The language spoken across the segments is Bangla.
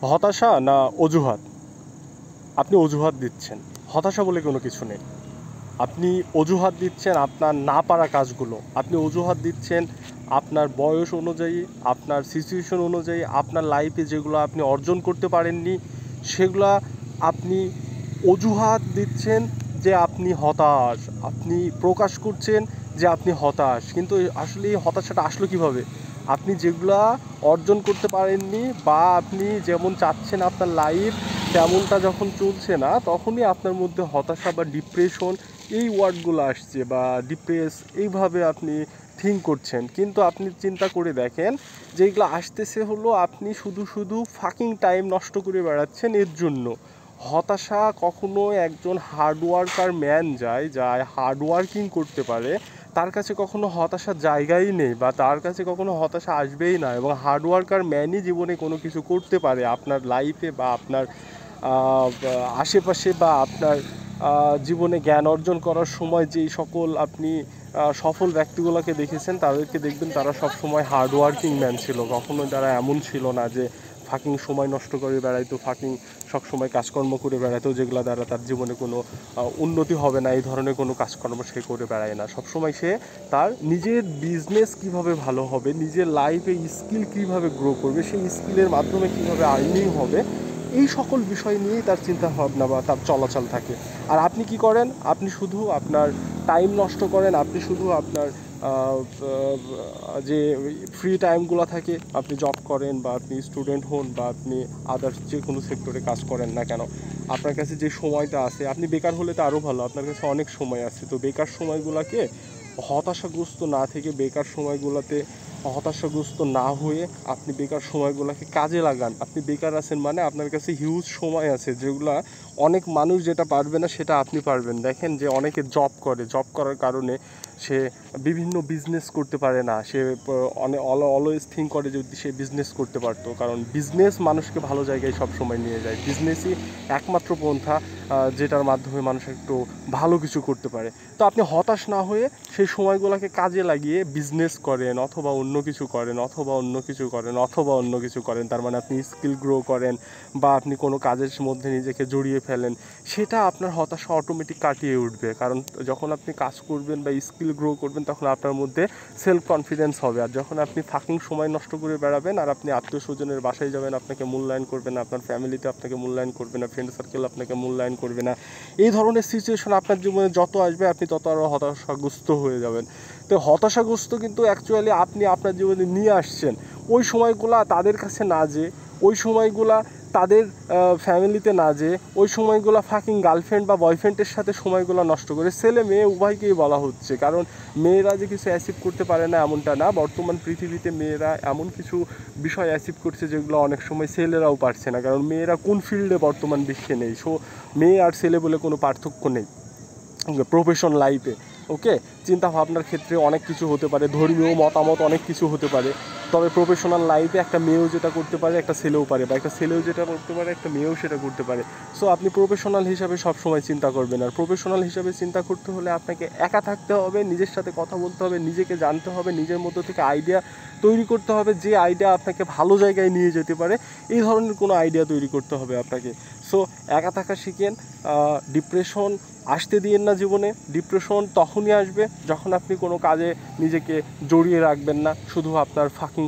হতাশা না অজুহাত? আপনি অজুহাত দিচ্ছেন। হতাশা বলে কোনো কিছু নেই। আপনি অজুহাত দিচ্ছেন আপনার না পারা কাজগুলো। আপনি অজুহাত দিচ্ছেন আপনার বয়স অনুযায়ী, আপনার সিচুয়েশন অনুযায়ী, আপনার লাইফে যেগুলো আপনি অর্জন করতে পারেননি সেগুলা আপনি অজুহাত দিচ্ছেন যে আপনি হতাশ। আপনি প্রকাশ করছেন যে আপনি হতাশ। কিন্তু আসলে এই হতাশাটা আসলো কীভাবে? আপনি যেগুলা অর্জন করতে পারেননি বা আপনি যেমন চাচ্ছেন আপনার লাইফ তেমনটা যখন চলছে না, তখনই আপনার মধ্যে হতাশা বা ডিপ্রেশন এই ওয়ার্ডগুলো আসছে, বা ডিপ্রেস এইভাবে আপনি থিঙ্ক করছেন। কিন্তু আপনি চিন্তা করে দেখেন যে এগুলো আসতেছে হলো আপনি শুধু শুধু ফাকিং টাইম নষ্ট করে বেড়াচ্ছেন এর জন্য। হতাশা কখনো একজন হার্ডওয়ার্কার ম্যান যায় হার্ডওয়ার্কিং করতে পারে, তার কাছে কখনো হতাশার জায়গাই নেই, বা তার কাছে কখনো হতাশা আসবেই না। এবং হার্ডওয়ার্কার ম্যানই জীবনে কোনো কিছু করতে পারে আপনার লাইফে বা আপনার আশেপাশে, বা আপনার জীবনে জ্ঞান অর্জন করার সময় যেই সকল আপনি সফল ব্যক্তিগুলোকে দেখেছেন তাদেরকে দেখবেন তারা সবসময় হার্ডওয়ার্কিং ম্যান ছিল। কখনো তারা এমন ছিল না যে ফাকিং সময় নষ্ট করে বেড়াইতো, ফাকিং সবসময় কাজকর্ম করে বেড়াইতো যেগুলো দ্বারা তার জীবনে কোনো উন্নতি হবে না, এই ধরনের কোনো কাজকর্ম সে করে বেড়ায় না। সবসময় সে তার নিজের বিজনেস কিভাবে ভালো হবে, নিজের লাইফে স্কিল কিভাবে গ্রো করবে, সেই স্কিলের মাধ্যমে কিভাবে আর্নিং হবে, এই সকল বিষয় নিয়েই তার চিন্তা ভাবনা বা তার চলাচল থাকে। আর আপনি কি করেন? আপনি শুধু আপনার টাইম নষ্ট করেন, আপনি শুধু আপনার যে ফ্রি টাইমগুলো থাকে, আপনি জব করেন বা আপনি স্টুডেন্ট হন বা আপনি আদার্স যে কোনো সেক্টরে কাজ করেন না কেন, আপনার কাছে যে সময়টা আছে, আপনি বেকার হলে তো আরও ভালো, আপনার কাছে অনেক সময় আছে। তো বেকার সময়গুলোকে হতাশাগ্রস্ত না থেকে, বেকার সময়গুলোতে হতাশাগ্রস্ত না হয়ে আপনি বেকার সময়গুলোকে কাজে লাগান। আপনি বেকার আছেন মানে আপনার কাছে হিউজ সময় আছে, যেগুলা অনেক মানুষ যেটা পারবে না সেটা আপনি পারবেন। দেখেন যে অনেকে জব করে, জব করার কারণে সে বিভিন্ন বিজনেস করতে পারে না। সে অনেক অলওয়েজ থিঙ্ক করে যদি সে বিজনেস করতে পারতো, কারণ বিজনেস মানুষকে ভালো জায়গায় সবসময় নিয়ে যায়। বিজনেসই একমাত্র পন্থা যেটার মাধ্যমে মানুষ একটু ভালো কিছু করতে পারে। তো আপনি হতাশ না হয়ে সেই সময়গুলোকে কাজে লাগিয়ে বিজনেস করেন, অথবা অন্য কিছু করেন, অথবা অন্য কিছু করেন, অথবা অন্য কিছু করেন। তার মানে আপনি স্কিল গ্রো করেন বা আপনি কোনো কাজের মধ্যে নিজেকে জড়িয়ে ফেলেন, সেটা আপনার হতাশা অটোমেটিক কাটিয়ে উঠবে। কারণ যখন আপনি কাজ করবেন বা স্কিল গ্রো করবেন তখন আপনার মধ্যে সেলফ কনফিডেন্স হবে। আর যখন আপনি ফাঁকিং সময় নষ্ট করে বেড়াবেন আর আপনি আত্মীয় স্বজনের বাসায় যাবেন, আপনাকে মূল্যায়ন করবে না, আপনার ফ্যামিলিতে আপনাকে মূল্যায়ন করবে না, ফ্রেন্ড সার্কেল আপনাকে মূল্যায়ন করবে না, এই ধরনের সিচুয়েশন আপনার জীবনে যত আসবে আপনি তত আরও হতাশাগ্রস্ত হয়ে যাবেন। তো হতাশাগ্রস্ত কিন্তু অ্যাকচুয়ালি আপনি আপনার জীবনে নিয়ে আসছেন। ওই সময়গুলা তাদের কাছে না যে, ওই সময়গুলা তাদের ফ্যামিলিতে না যে, ওই সময়গুলো ফাকিং গার্লফ্রেন্ড বা বয়ফ্রেন্ডের সাথে সময়গুলো নষ্ট করে, ছেলে মেয়ে উভয়কেই বলা হচ্ছে। কারণ মেয়েরা যে কিছু অ্যাচিভ করতে পারে না এমনটা না, বর্তমান পৃথিবীতে মেয়েরা এমন কিছু বিষয় অ্যাচিভ করছে যেগুলো অনেক সময় ছেলেরাও পারছে না। কারণ মেয়েরা কোন ফিল্ডে বর্তমান বিশ্বে নেই। সো মেয়ে আর ছেলে বলে কোনো পার্থক্য নেই প্রফেশন লাইফে। ওকে, চিন্তা ভাবনার ক্ষেত্রে অনেক কিছু হতে পারে, ধর্মীয় মতামত অনেক কিছু হতে পারে, তবে প্রফেশনাল লাইফে একটা মেয়েও যেটা করতে পারে একটা ছেলেও পারে, বা একটা ছেলেও যেটা করতে পারে একটা মেয়েও সেটা করতে পারে। সো আপনি প্রফেশনাল হিসাবে সবসময় চিন্তা করবেন। আর প্রফেশনাল হিসাবে চিন্তা করতে হলে আপনাকে একা থাকতে হবে, নিজের সাথে কথা বলতে হবে, নিজেকে জানতে হবে, নিজের মধ্য থেকে আইডিয়া তৈরি করতে হবে, যে আইডিয়া আপনাকে ভালো জায়গায় নিয়ে যেতে পারে এই ধরনের কোনো আইডিয়া তৈরি করতে হবে আপনাকে। সো একা থাকা শিখেন। ডিপ্রেশন আসতে দিয়েন না জীবনে। ডিপ্রেশন তখনই আসবে যখন আপনি কোনো কাজে নিজেকে জড়িয়ে রাখবেন না, শুধু আপনার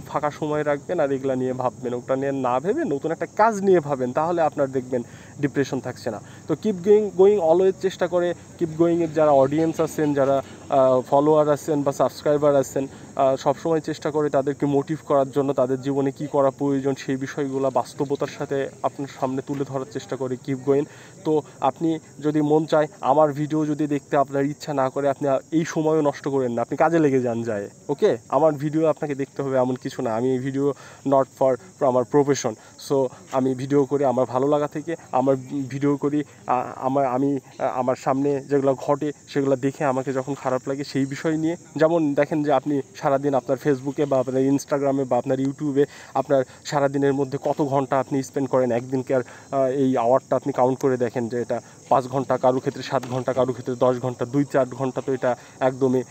ফাঁকা সময় রাখবেন আর এগুলা নিয়ে ভাববেন। ওটা নিয়ে না ভেবে নতুন একটা কাজ নিয়ে ভাবেন, তাহলে আপনার দেখবেন ডিপ্রেশন থাকছে না। তো কিপ গোয়িং অলওয়েজ চেষ্টা করে, কিপ গোয়িংয়ের যারা অডিয়েন্স আছেন, যারা ফলোয়ার আছেন বা সাবস্ক্রাইবার আছেন, সবসময় চেষ্টা করে তাদেরকে মোটিভ করার জন্য, তাদের জীবনে কী করা প্রয়োজন সেই বিষয়গুলো বাস্তবতার সাথে আপনার সামনে তুলে ধরার চেষ্টা করে কিপ গোয়িং। তো আপনি যদি মন চায় আমার ভিডিও যদি দেখতে আপনার ইচ্ছা না করে, আপনি এই সময়ও নষ্ট করেন না, আপনি কাজে লেগে যান যায়। ওকে, আমার ভিডিও আপনাকে দেখতে হবে এমন কিছু না। আমি এই ভিডিও নট ফর আমার প্রফেশন। সো আমি ভিডিও করি আমার ভালো লাগা থেকে, আমার ভিডিও করি আমার সামনে যেগুলো ঘটে সেগুলো দেখে আমাকে যখন খারাপ লাগে সেই বিষয় নিয়ে। যেমন দেখেন যে আপনি সারাদিন আপনার ফেসবুকে বা আপনার ইনস্টাগ্রামে বা আপনার ইউটিউবে আপনার সারাদিনের মধ্যে কত ঘন্টা আপনি স্পেন্ড করেন, একদিনকার এই আওয়ারটা আপনি কাউন্ট করে দেখেন যে এটা 5 ঘন্টা, কারো ক্ষেত্রে 7 7 ঘন্টা, কারো ক্ষেত্রে 10 ঘন্টা, 2-4 ঘন্টা তো এটা একদমই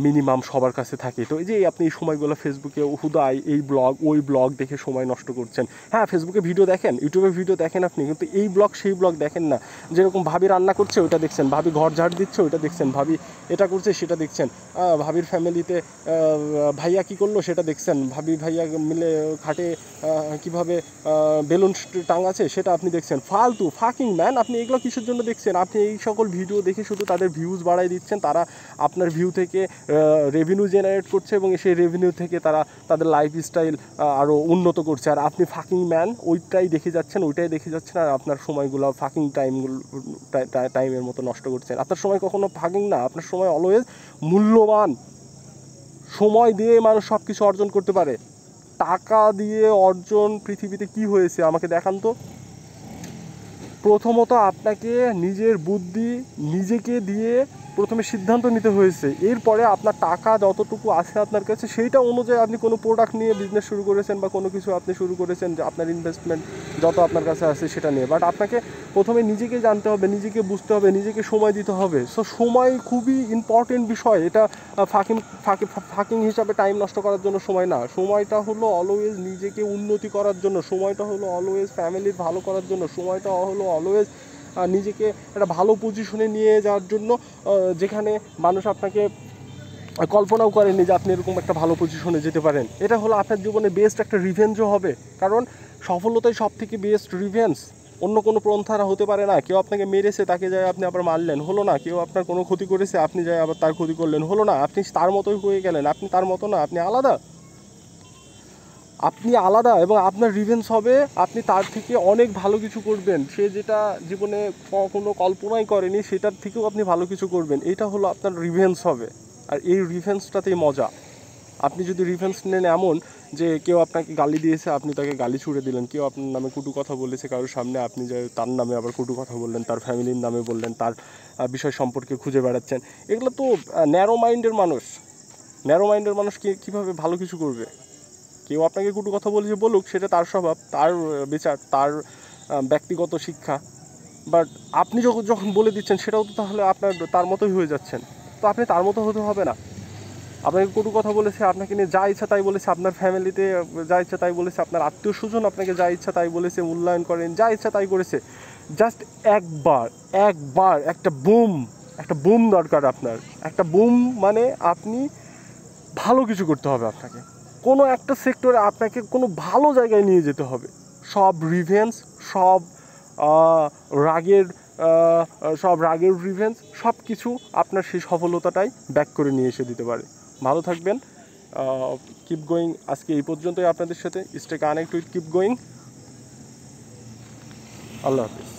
মিনিমাম সবার কাছে থাকে। তো এই যে আপনি এই সময়গুলো ফেসবুকে হুদাই এই ব্লগ ওই ব্লগ দেখে সময় নষ্ট করছেন। হ্যাঁ, ফেসবুকে ভিডিও দেখেন, ইউটিউবে ভিডিও দেখেন আপনি, কিন্তু এই ব্লগ সেই ব্লগ দেখেন না। যেরকম ভাবি রান্না করছে ওইটা দেখছেন, ভাবি ঘর ঝাড় দিচ্ছে ওইটা দেখছেন, ভাবি এটা করছে সেটা দেখছেন, ভাবির ফ্যামিলিতে ভাইয়া কী করলো সেটা দেখছেন, ভাবি ভাইয়া মিলে খাটে কীভাবে বেলুন টাঙাচ্ছে সেটা আপনি দেখছেন। ফালতু ফাকিং ম্যান, আপনি এগুলো কিসের জন্য দেখছেন? আপনি এই সকল ভিডিও দেখে শুধু তাদের ভিউজ বাড়াই দিচ্ছেন। তারা আপনার ভিউ থেকে রেভিনিউ জেনারেট করছে এবং সেই রেভিনিউ থেকে তারা তাদের লাইফস্টাইল আরও উন্নত করছে। আর আপনি ফাকিং ম্যান ওইটাই দেখে যাচ্ছেন, আর আপনার সময়গুলো ফাকিং টাইমের মতো নষ্ট করছেন। আপনার সময় কখনো ফাকিং না, আপনার সময় অলওয়েজ মূল্যবান। সময় দিয়ে মানুষ সব কিছু অর্জন করতে পারে। টাকা দিয়ে অর্জন পৃথিবীতে কি হয়েছে আমাকে দেখান তো। প্রথমত আপনাকে নিজের বুদ্ধি নিজেকে দিয়ে প্রথমে সিদ্ধান্ত নিতে হয়েছে, এরপরে আপনার টাকা যতটুকু আছে আপনার কাছে সেইটা অনুযায়ী আপনি কোনো প্রোডাক্ট নিয়ে বিজনেস শুরু করেছেন বা কোনো কিছু আপনি শুরু করেছেন, যে আপনার ইনভেস্টমেন্ট যত আপনার কাছে আছে সেটা নিয়ে। বাট আপনাকে প্রথমে নিজেকে জানতে হবে, নিজেকে বুঝতে হবে, নিজেকে সময় দিতে হবে। সো সময় খুবই ইম্পর্টেন্ট বিষয়। এটা ফাকিং হিসাবে টাইম নষ্ট করার জন্য সময় না। সময়টা হলো অলওয়েজ নিজেকে উন্নতি করার জন্য, সময়টা হলো অলওয়েজ ফ্যামিলির ভালো করার জন্য, সময়টা হলো অলওয়েজ নিজেকে একটা ভালো পজিশনে নিয়ে যাওয়ার জন্য, যেখানে মানুষ আপনাকে কল্পনাও করেনি যে আপনি এরকম একটা ভালো পজিশনে যেতে পারেন। এটা হলো আপনার জীবনে বেস্ট একটা রিভেঞ্জও হবে, কারণ সফলতাই সব থেকে বেস্ট রিভেঞ্জ। অন্য কোনো পন্থা হতে পারে না। কেউ আপনাকে মেরেছে, তাকে যায় আপনি আবার মারলেন, হলো না। কেউ আপনার কোনো ক্ষতি করেছে, আপনি যায় আবার তার ক্ষতি করলেন, হলো না। আপনি তার মতোই হয়ে গেলেন, আপনি তার মতো না, আপনি আলাদা। আপনি আলাদা এবং আপনার রিভেঞ্জ হবে, আপনি তার থেকে অনেক ভালো কিছু করবেন। সে যেটা জীবনে কোনো কল্পনাই করেনি সেটার থেকেও আপনি ভালো কিছু করবেন। এটা হলো আপনার রিভেঞ্জ হবে। আর এই রিভেঞ্জটাতেই মজা। আপনি যদি রিভেঞ্জ নেন এমন যে কেউ আপনাকে গালি দিয়েছে, আপনি তাকে গালি ছুড়ে দিলেন, কেউ আপনার নামে কটু কথা বলেছে কারোর সামনে, আপনি যে তার নামে আবার কটু কথা বললেন, তার ফ্যামিলির নামে বললেন, তার বিষয় সম্পর্কে খুঁজে বেড়াচ্ছেন, এগুলো তো ন্যারো মাইন্ডের মানুষ। ন্যারো মাইন্ডের মানুষ কীভাবে ভালো কিছু করবে? কেউ আপনাকে কটু কথা বলেছে বলুক, সেটা তার স্বভাব, তার বিচার, তার ব্যক্তিগত শিক্ষা। বাট আপনি যখন বলে দিচ্ছেন সেটাও তো তাহলে আপনার তার মতোই হয়ে যাচ্ছেন। তো আপনি তার মতো হতে হবে না। আপনাকে কটু কথা বলেছে, আপনাকে নিয়ে যা ইচ্ছা তাই বলেছে, আপনার ফ্যামিলিতে যা ইচ্ছা তাই বলেছে, আপনার আত্মীয় স্বজন আপনাকে যা ইচ্ছা তাই বলেছে, মূল্যায়ন করেন, যা ইচ্ছা তাই করেছে। জাস্ট একবার একটা বুম দরকার আপনার। একটা বুম মানে আপনি ভালো কিছু করতে হবে। আপনাকে কোনো একটা সেক্টরে আপনাকে কোনো ভালো জায়গায় নিয়ে যেতে হবে। সব রিভেঞ্জ, সব রাগের রিভেঞ্জ, সব কিছু আপনার সেই সফলতাটাই ব্যাক করে নিয়ে এসে দিতে পারে। ভালো থাকবেন, কিপ গোয়িং। আজকে এই পর্যন্তই আপনাদের সাথে। Stay connect with keep going. Allah Hafiz.